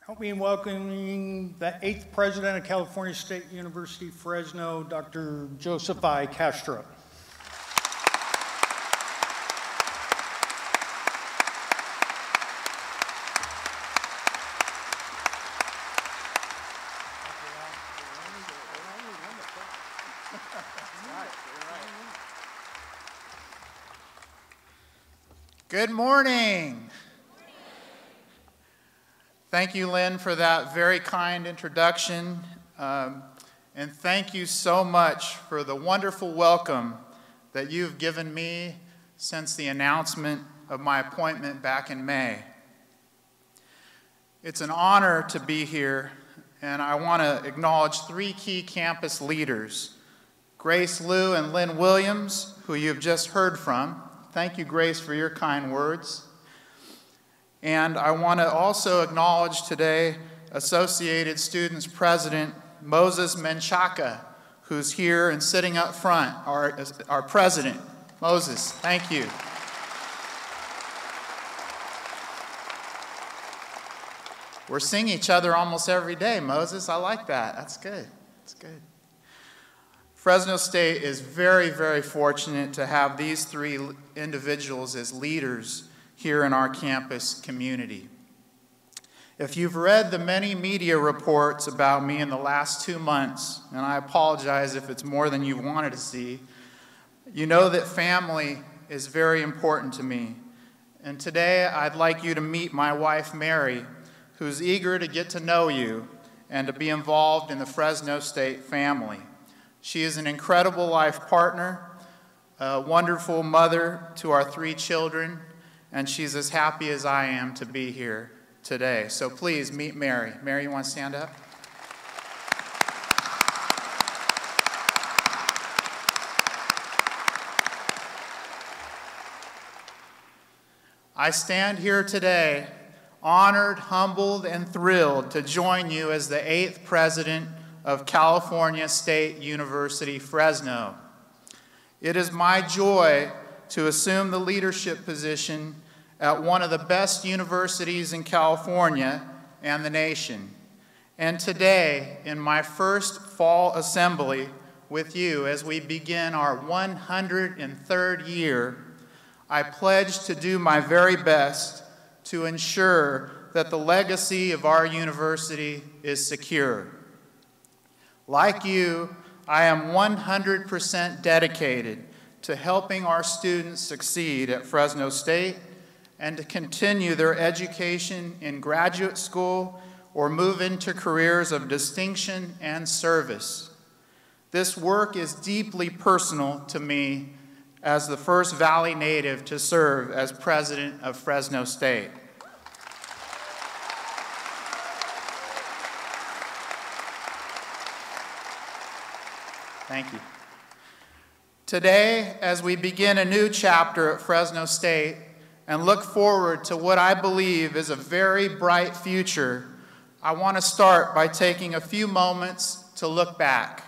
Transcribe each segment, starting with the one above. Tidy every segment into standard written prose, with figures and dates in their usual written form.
Help me in welcoming the 8th President of California State University, Fresno, Dr. Joseph I. Castro. Good morning. Thank you, Lynn, for that very kind introduction. And thank you so much for the wonderful welcome that you've given me since the announcement of my appointment back in May. It's an honor to be here, and I want to acknowledge 3 key campus leaders, Grace Liu and Lynn Williams, who you've just heard from. Thank you, Grace, for your kind words. And I want to also acknowledge today Associated Students President Moses Menchaca, who's here and sitting up front, our president. Moses, thank you. We're seeing each other almost every day, Moses. I like that. That's good. That's good. Fresno State is very, very fortunate to have these 3 individuals as leaders here in our campus community. If you've read the many media reports about me in the last 2 months, and I apologize if it's more than you wanted to see, you know that family is very important to me. And today I'd like you to meet my wife, Mary, who's eager to get to know you and to be involved in the Fresno State family. She is an incredible life partner, a wonderful mother to our 3 children, and she's as happy as I am to be here today. So please meet Mary. Mary, you want to stand up? I stand here today honored, humbled, and thrilled to join you as the 8th President of California State University, Fresno. It is my joy to assume the leadership position at one of the best universities in California and the nation. And today, in my first fall assembly with you as we begin our 103rd year, I pledge to do my very best to ensure that the legacy of our university is secure. Like you, I am 100% dedicated to helping our students succeed at Fresno State and to continue their education in graduate school or move into careers of distinction and service. This work is deeply personal to me as the first Valley native to serve as president of Fresno State. Thank you. Today, as we begin a new chapter at Fresno State and look forward to what I believe is a very bright future, I want to start by taking a few moments to look back.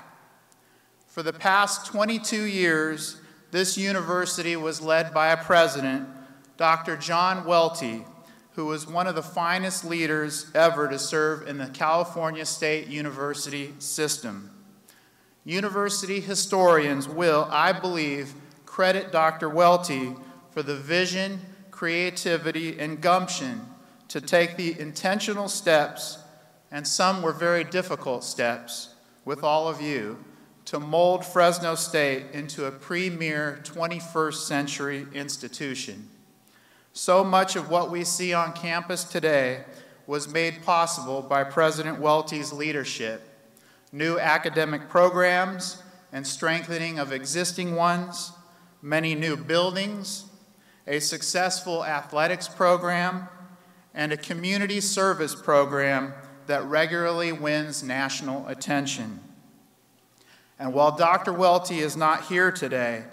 For the past 22 years, this university was led by a president, Dr. John Welty, who was one of the finest leaders ever to serve in the California State University system. University historians will, I believe, credit Dr. Welty for the vision, creativity, and gumption to take the intentional steps, and some were very difficult steps, with all of you, to mold Fresno State into a premier 21st century institution. So much of what we see on campus today was made possible by President Welty's leadership. New academic programs and strengthening of existing ones, many new buildings, a successful athletics program, and a community service program that regularly wins national attention. And while Dr. Welty is not here today,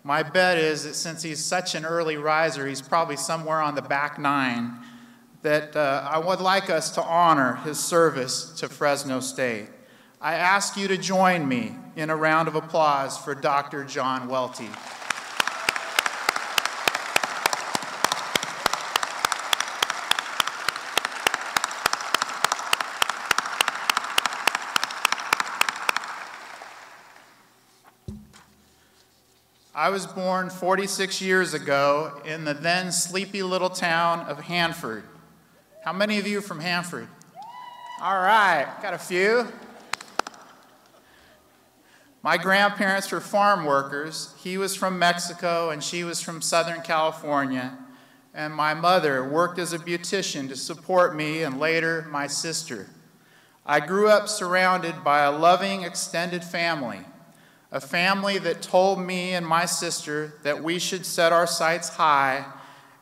my bet is that since he's such an early riser, he's probably somewhere on the back 9, that I would like us to honor his service to Fresno State. I ask you to join me in a round of applause for Dr. John Welty. I was born 46 years ago in the then sleepy little town of Hanford. How many of you are from Hanford? All right, got a few. My grandparents were farm workers. He was from Mexico and she was from Southern California. And my mother worked as a beautician to support me and later my sister. I grew up surrounded by a loving extended family, a family that told me and my sister that we should set our sights high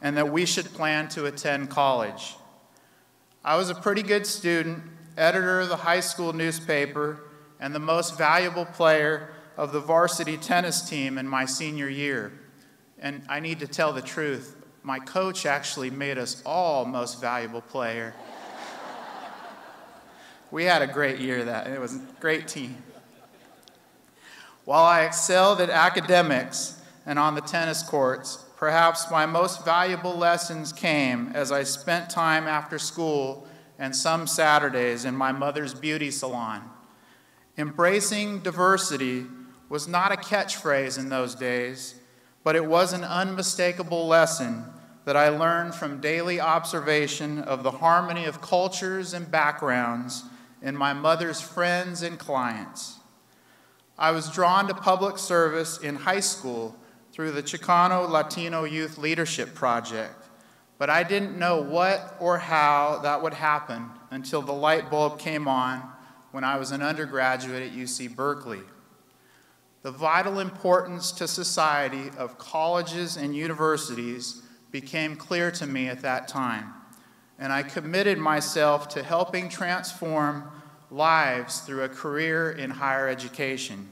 and that we should plan to attend college. I was a pretty good student, editor of the high school newspaper, and the most valuable player of the varsity tennis team in my senior year. And I need to tell the truth, my coach actually made us all most valuable player. We had a great year it was a great team. While I excelled at academics and on the tennis courts, perhaps my most valuable lessons came as I spent time after school and some Saturdays in my mother's beauty salon. Embracing diversity was not a catchphrase in those days, but it was an unmistakable lesson that I learned from daily observation of the harmony of cultures and backgrounds in my mother's friends and clients. I was drawn to public service in high school through the Chicano Latino Youth Leadership Project, but I didn't know what or how that would happen until the light bulb came on when I was an undergraduate at UC Berkeley. The vital importance to society of colleges and universities became clear to me at that time, and I committed myself to helping transform lives through a career in higher education.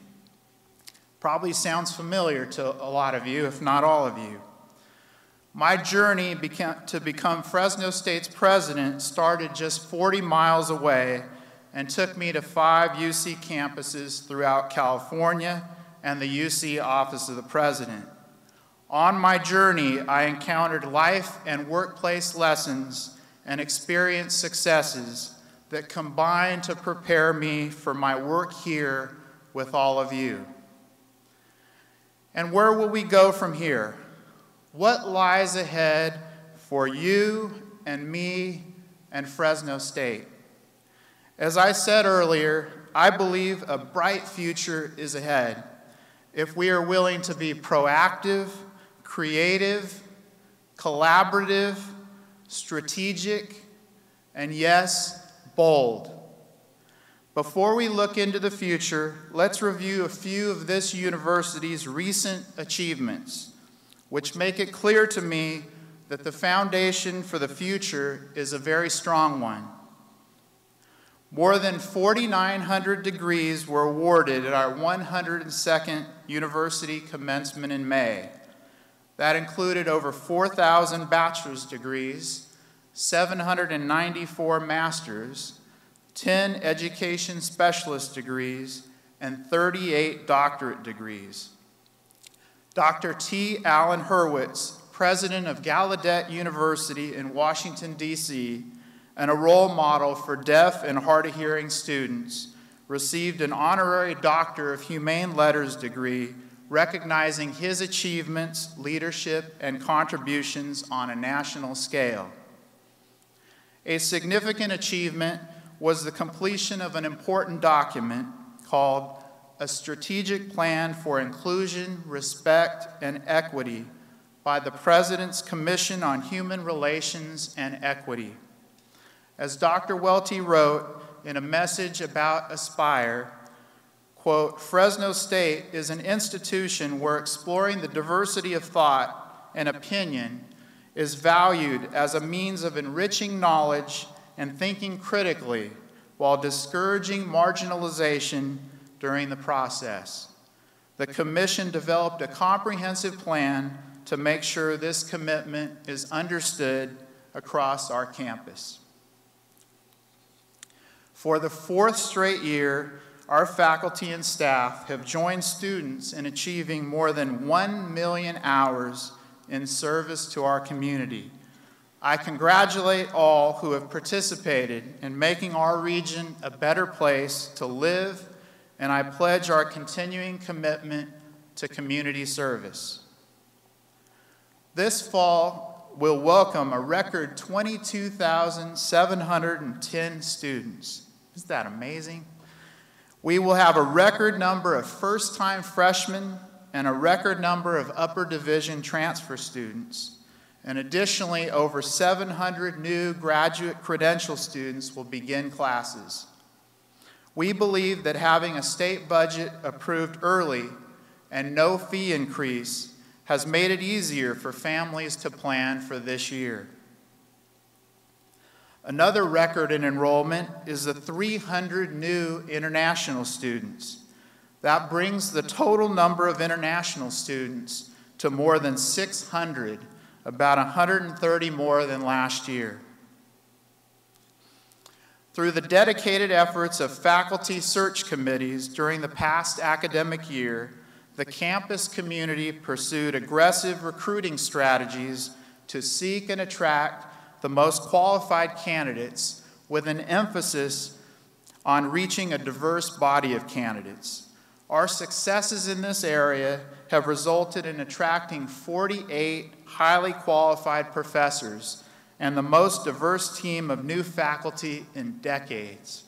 Probably sounds familiar to a lot of you, if not all of you. My journey to become Fresno State's president started just 40 miles away and took me to 5 UC campuses throughout California and the UC Office of the President. On my journey, I encountered life and workplace lessons and experienced successes that combined to prepare me for my work here with all of you. And where will we go from here? What lies ahead for you and me and Fresno State? As I said earlier, I believe a bright future is ahead if we are willing to be proactive, creative, collaborative, strategic, and yes, bold. Before we look into the future, let's review a few of this university's recent achievements, which make it clear to me that the foundation for the future is a very strong one. More than 4,900 degrees were awarded at our 102nd university commencement in May. That included over 4,000 bachelor's degrees, 794 master's, 10 education specialist degrees, and 38 doctorate degrees. Dr. T. Allen Hurwitz, president of Gallaudet University in Washington, D.C., and a role model for deaf and hard-of-hearing students, received an honorary Doctor of Humane Letters degree recognizing his achievements, leadership, and contributions on a national scale. A significant achievement was the completion of an important document called A Strategic Plan for Inclusion, Respect, and Equity by the President's Commission on Human Relations and Equity. As Dr. Welty wrote in a message about Aspire, quote, Fresno State is an institution where exploring the diversity of thought and opinion is valued as a means of enriching knowledge and thinking critically while discouraging marginalization during the process. The Commission developed a comprehensive plan to make sure this commitment is understood across our campus. For the 4th straight year, our faculty and staff have joined students in achieving more than 1 million hours in service to our community. I congratulate all who have participated in making our region a better place to live, and I pledge our continuing commitment to community service. This fall, we'll welcome a record 22,710 students. Isn't that amazing? We will have a record number of first-time freshmen and a record number of upper division transfer students. And additionally, over 700 new graduate credential students will begin classes. We believe that having a state budget approved early and no fee increase has made it easier for families to plan for this year. Another record in enrollment is the 300 new international students. That brings the total number of international students to more than 600, about 130 more than last year. Through the dedicated efforts of faculty search committees during the past academic year, the campus community pursued aggressive recruiting strategies to seek and attract the most qualified candidates with an emphasis on reaching a diverse body of candidates. Our successes in this area have resulted in attracting 48 highly qualified professors and the most diverse team of new faculty in decades.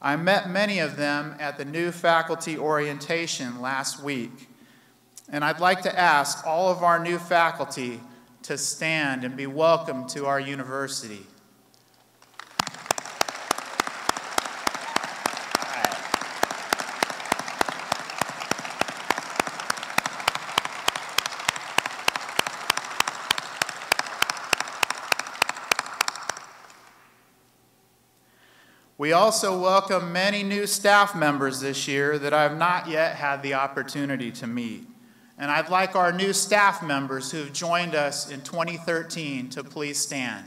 I met many of them at the new faculty orientation last week, and I'd like to ask all of our new faculty to stand and be welcomed to our university. We also welcome many new staff members this year that I have not yet had the opportunity to meet. And I'd like our new staff members who have joined us in 2013 to please stand.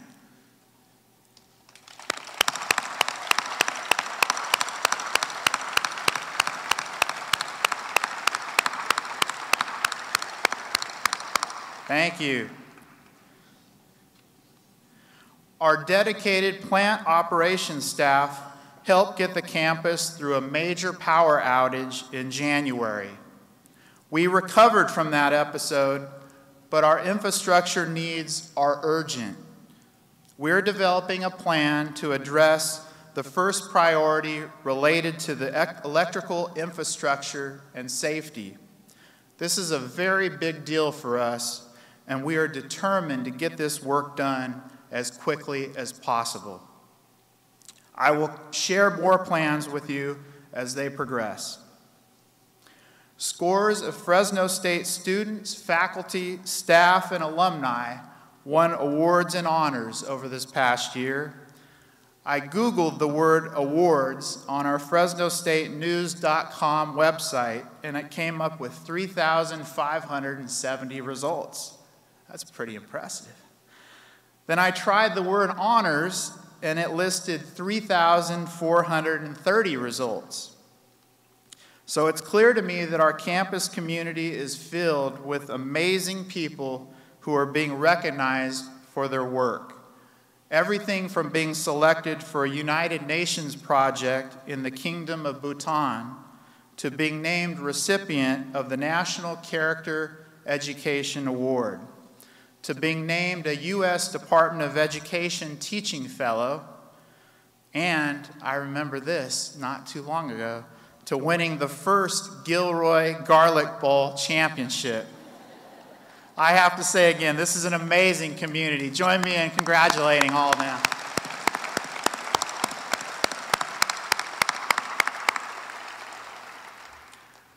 Thank you. Our dedicated plant operations staff helped get the campus through a major power outage in January. We recovered from that episode, but our infrastructure needs are urgent. We're developing a plan to address the first priority related to the electrical infrastructure and safety. This is a very big deal for us, and we are determined to get this work done as quickly as possible. I will share more plans with you as they progress. Scores of Fresno State students, faculty, staff, and alumni won awards and honors over this past year. I Googled the word awards on our FresnoStateNews.com website, and it came up with 3,570 results. That's pretty impressive. Then I tried the word honors, and it listed 3,430 results. So it's clear to me that our campus community is filled with amazing people who are being recognized for their work. Everything from being selected for a United Nations project in the Kingdom of Bhutan to being named recipient of the National Character Education Award, to being named a U.S. Department of Education Teaching Fellow, and I remember this not too long ago, to winning the first Gilroy Garlic Bowl championship. I have to say again, this is an amazing community. Join me in congratulating all of them.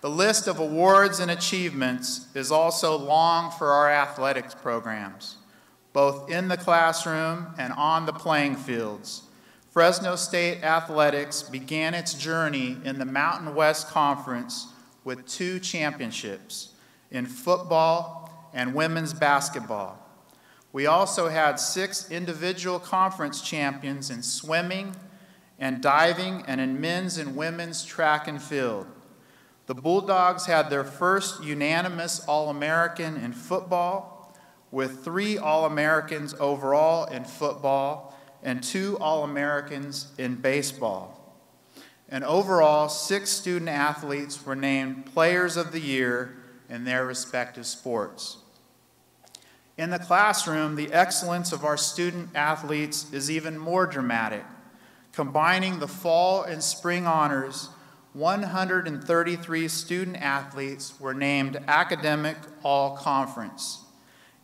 The list of awards and achievements is also long for our athletics programs, both in the classroom and on the playing fields. Fresno State Athletics began its journey in the Mountain West Conference with 2 championships in football and women's basketball. We also had 6 individual conference champions in swimming and diving and in men's and women's track and field. The Bulldogs had their first unanimous All-American in football, with 3 All-Americans overall in football and 2 All-Americans in baseball. And overall, 6 student athletes were named Players of the Year in their respective sports. In the classroom, the excellence of our student athletes is even more dramatic. Combining the fall and spring honors, 133 student athletes were named Academic All-Conference.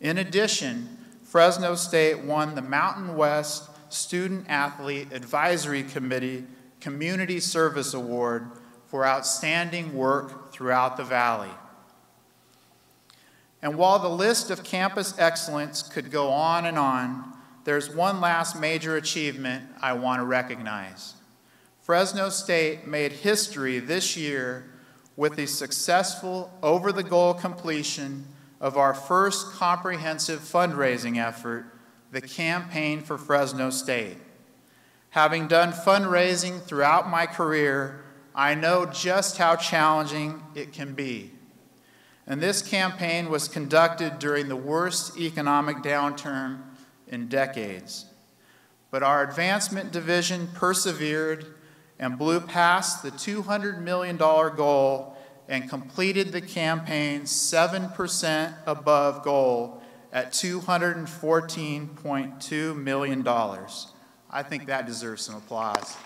In addition, Fresno State won the Mountain West Student Athlete Advisory Committee Community Service Award for outstanding work throughout the Valley. And while the list of campus excellence could go on, there's one last major achievement I want to recognize. Fresno State made history this year with the successful over-the-goal completion of our first comprehensive fundraising effort, the Campaign for Fresno State. Having done fundraising throughout my career, I know just how challenging it can be. And this campaign was conducted during the worst economic downturn in decades. But our advancement division persevered and blew past the $200 million goal and completed the campaign 7% above goal at $214.2 million. I think that deserves some applause.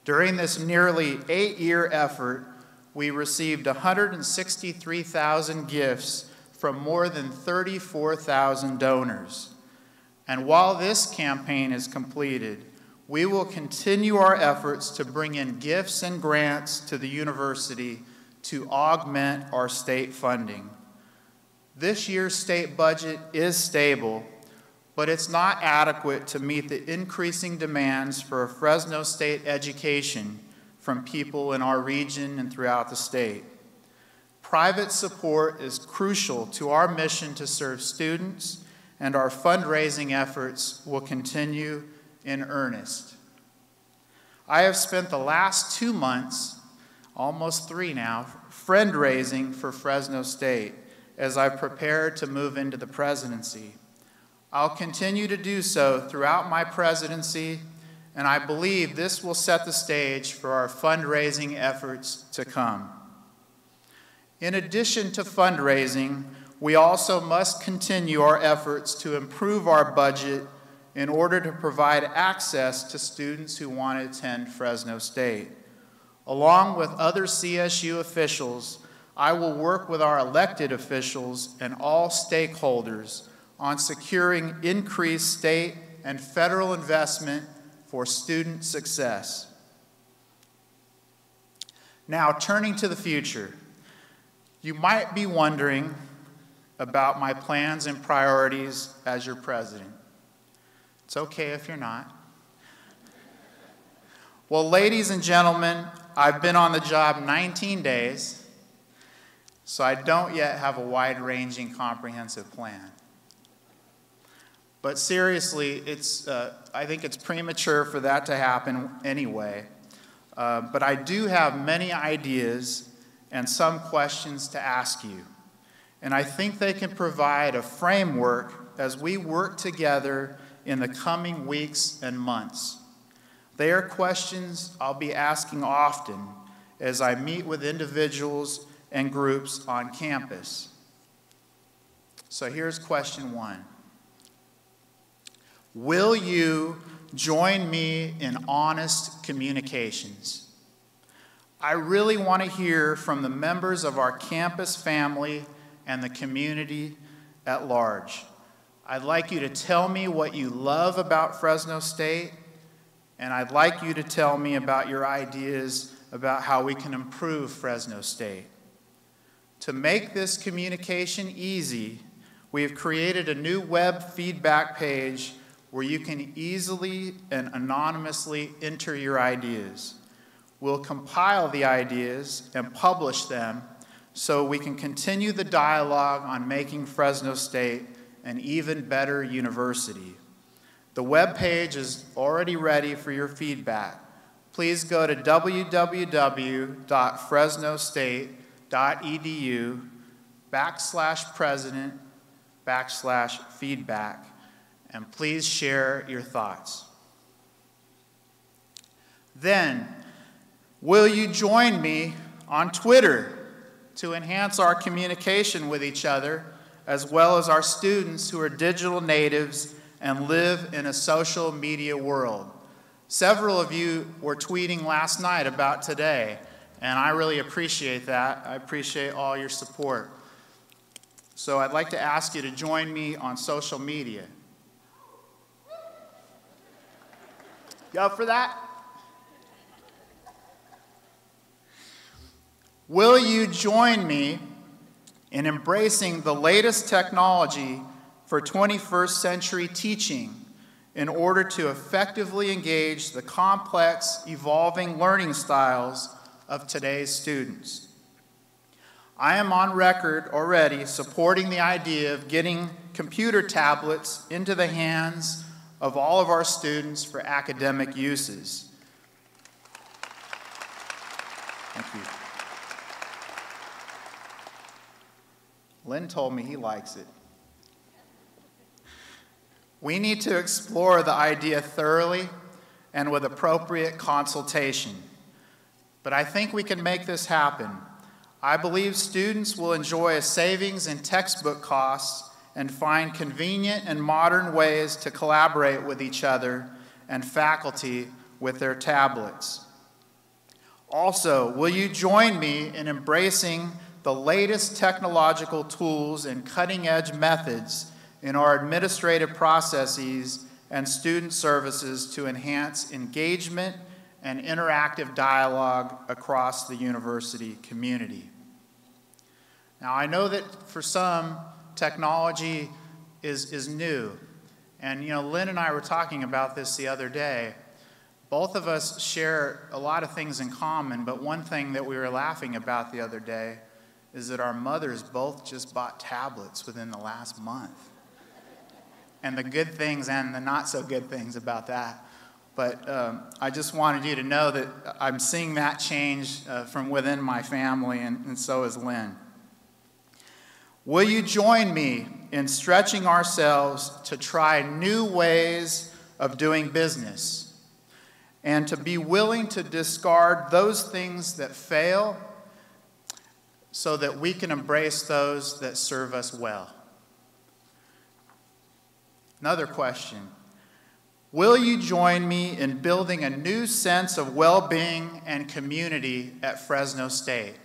During this nearly 8-year effort, we received 163,000 gifts from more than 34,000 donors. And while this campaign is completed, we will continue our efforts to bring in gifts and grants to the university to augment our state funding. This year's state budget is stable, but it's not adequate to meet the increasing demands for a Fresno State education from people in our region and throughout the state. Private support is crucial to our mission to serve students, and our fundraising efforts will continue in earnest. I have spent the last 2 months, almost 3 now, friend-raising for Fresno State as I prepare to move into the presidency. I'll continue to do so throughout my presidency, and I believe this will set the stage for our fundraising efforts to come. In addition to fundraising, we also must continue our efforts to improve our budget in order to provide access to students who want to attend Fresno State. Along with other CSU officials, I will work with our elected officials and all stakeholders on securing increased state and federal investment for student success. Now, turning to the future, you might be wondering about my plans and priorities as your president. It's okay if you're not. Well, ladies and gentlemen, I've been on the job 19 days, so I don't yet have a wide-ranging, comprehensive plan. But seriously, I think it's premature for that to happen anyway. But I do have many ideas and some questions to ask you. And I think they can provide a framework as we work together in the coming weeks and months. They are questions I'll be asking often as I meet with individuals and groups on campus. So here's question 1. Will you join me in honest communications? I really want to hear from the members of our campus family and the community at large. I'd like you to tell me what you love about Fresno State, and I'd like you to tell me about your ideas about how we can improve Fresno State. To make this communication easy, we have created a new web feedback page where you can easily and anonymously enter your ideas. We'll compile the ideas and publish them so we can continue the dialogue on making Fresno State an even better university. The webpage is already ready for your feedback. Please go to www.fresnostate.edu/president/feedback, and please share your thoughts. Then, will you join me on Twitter to enhance our communication with each other, as well as our students who are digital natives and live in a social media world? Several of you were tweeting last night about today, and I really appreciate that. I appreciate all your support. So I'd like to ask you to join me on social media. You up for that? Will you join me in embracing the latest technology for 21st century teaching in order to effectively engage the complex, evolving learning styles of today's students? I am on record already supporting the idea of getting computer tablets into the hands of all of our students for academic uses. Thank you. Lynn told me he likes it. We need to explore the idea thoroughly and with appropriate consultation. But I think we can make this happen. I believe students will enjoy a savings in textbook costs and find convenient and modern ways to collaborate with each other and faculty with their tablets. Also, will you join me in embracing the latest technological tools and cutting-edge methods in our administrative processes and student services to enhance engagement and interactive dialogue across the university community? Now, I know that for some, technology is new. And, Lynn and I were talking about this the other day. Both of us share a lot of things in common, but one thing that we were laughing about the other day is that our mothers both just bought tablets within the last month. And the good things and the not so good things about that. But I just wanted you to know that I'm seeing that change from within my family, and so is Lynn. Will you join me in stretching ourselves to try new ways of doing business and to be willing to discard those things that fail so that we can embrace those that serve us well? Another question. Will you join me in building a new sense of well-being and community at Fresno State?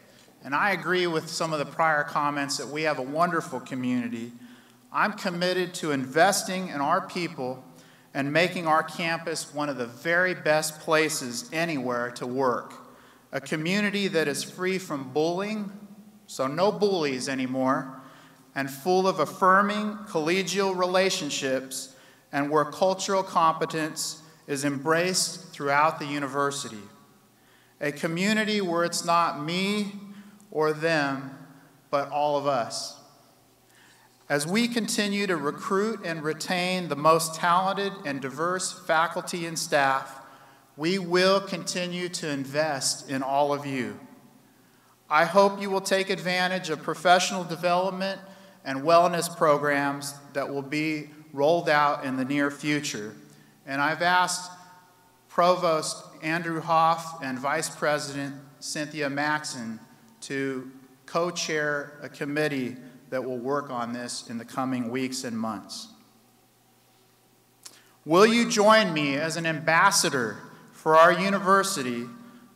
And I agree with some of the prior comments that we have a wonderful community. I'm committed to investing in our people and making our campus one of the very best places anywhere to work. A community that is free from bullying, so no bullies anymore, and full of affirming collegial relationships, and where cultural competence is embraced throughout the university. A community where it's not me or them, but all of us. As we continue to recruit and retain the most talented and diverse faculty and staff, we will continue to invest in all of you. I hope you will take advantage of professional development and wellness programs that will be rolled out in the near future. And I've asked Provost Andrew Hoff and Vice President Cynthia Maxon to co-chair a committee that will work on this in the coming weeks and months. Will you join me as an ambassador for our university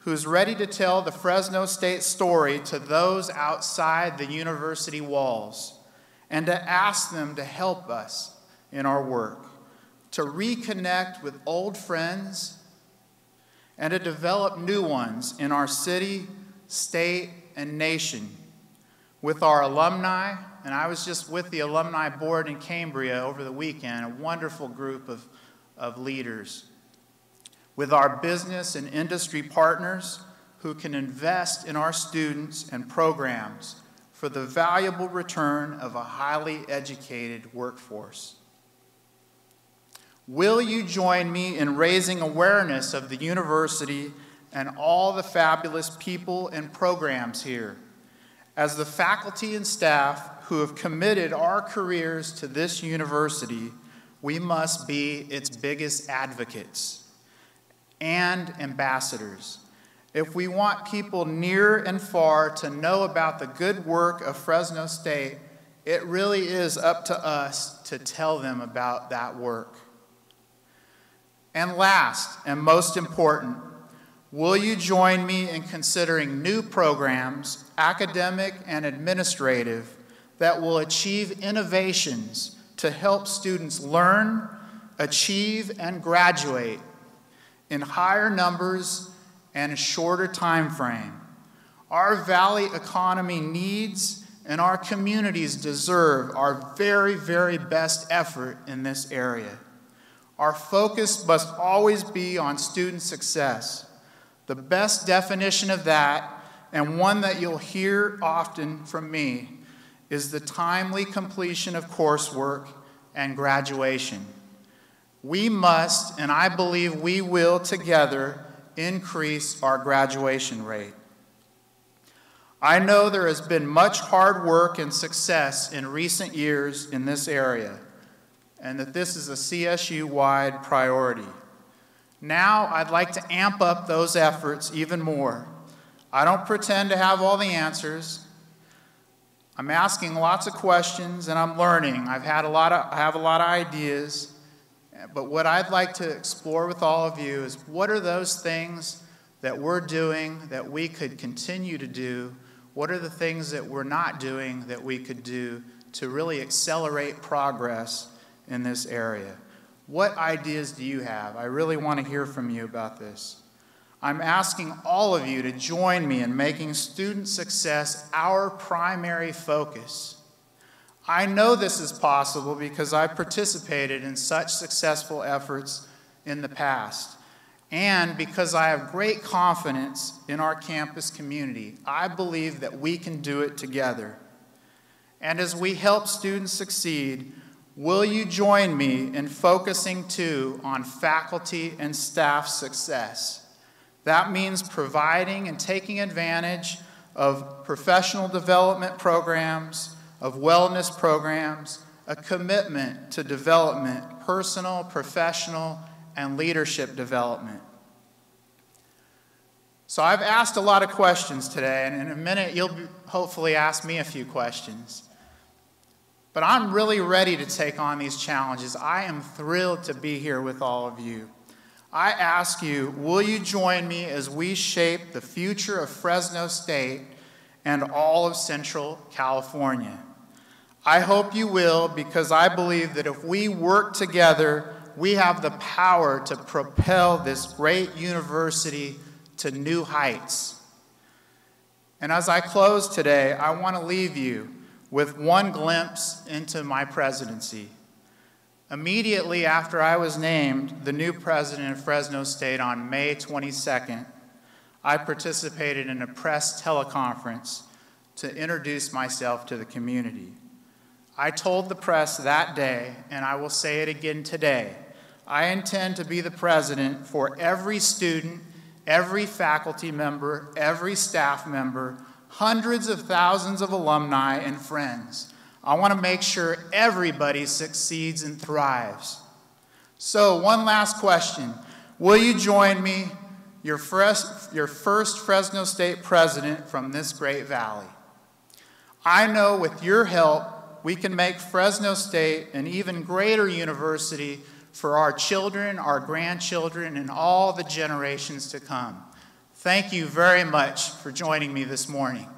who's ready to tell the Fresno State story to those outside the university walls, and to ask them to help us in our work, to reconnect with old friends, and to develop new ones in our city, state, and nation with our alumni? And I was just with the alumni board in Cambria over the weekend, a wonderful group of leaders. With our business and industry partners who can invest in our students and programs for the valuable return of a highly educated workforce. Will you join me in raising awareness of the university and all the fabulous people and programs here? As the faculty and staff who have committed our careers to this university, we must be its biggest advocates. and ambassadors. If we want people near and far to know about the good work of Fresno State, it really is up to us to tell them about that work. And last, and most important, will you join me in considering new programs, academic and administrative, that will achieve innovations to help students learn, achieve, and graduate in higher numbers and a shorter time frame? Our valley economy needs and our communities deserve our very, very best effort in this area. Our focus must always be on student success. The best definition of that, and one that you'll hear often from me, is the timely completion of coursework and graduation. We must, and I believe we will together, increase our graduation rate. I know there has been much hard work and success in recent years in this area, and that this is a CSU-wide priority. Now, I'd like to amp up those efforts even more. I don't pretend to have all the answers. I'm asking lots of questions and I'm learning. I have a lot of ideas, but what I'd like to explore with all of you is what are those things that we're doing that we could continue to do? What are the things that we're not doing that we could do to really accelerate progress in this area? What ideas do you have? I really want to hear from you about this. I'm asking all of you to join me in making student success our primary focus. I know this is possible because I participated in such successful efforts in the past, and because I have great confidence in our campus community. I believe that we can do it together. And as we help students succeed, will you join me in focusing too on faculty and staff success? That means providing and taking advantage of professional development programs, of wellness programs, a commitment to development, personal, professional, and leadership development. So I've asked a lot of questions today, and in a minute you'll hopefully ask me a few questions. But I'm really ready to take on these challenges. I am thrilled to be here with all of you. I ask you, will you join me as we shape the future of Fresno State and all of Central California? I hope you will, because I believe that if we work together, we have the power to propel this great university to new heights. And as I close today, I want to leave you with one glimpse into my presidency. Immediately after I was named the new president of Fresno State on May 22nd, I participated in a press teleconference to introduce myself to the community. I told the press that day, and I will say it again today, I intend to be the president for every student, every faculty member, every staff member, hundreds of thousands of alumni and friends. I want to make sure everybody succeeds and thrives. So, one last question. Will you join me, your first Fresno State president from this great valley? I know with your help, we can make Fresno State an even greater university for our children, our grandchildren, and all the generations to come. Thank you very much for joining me this morning.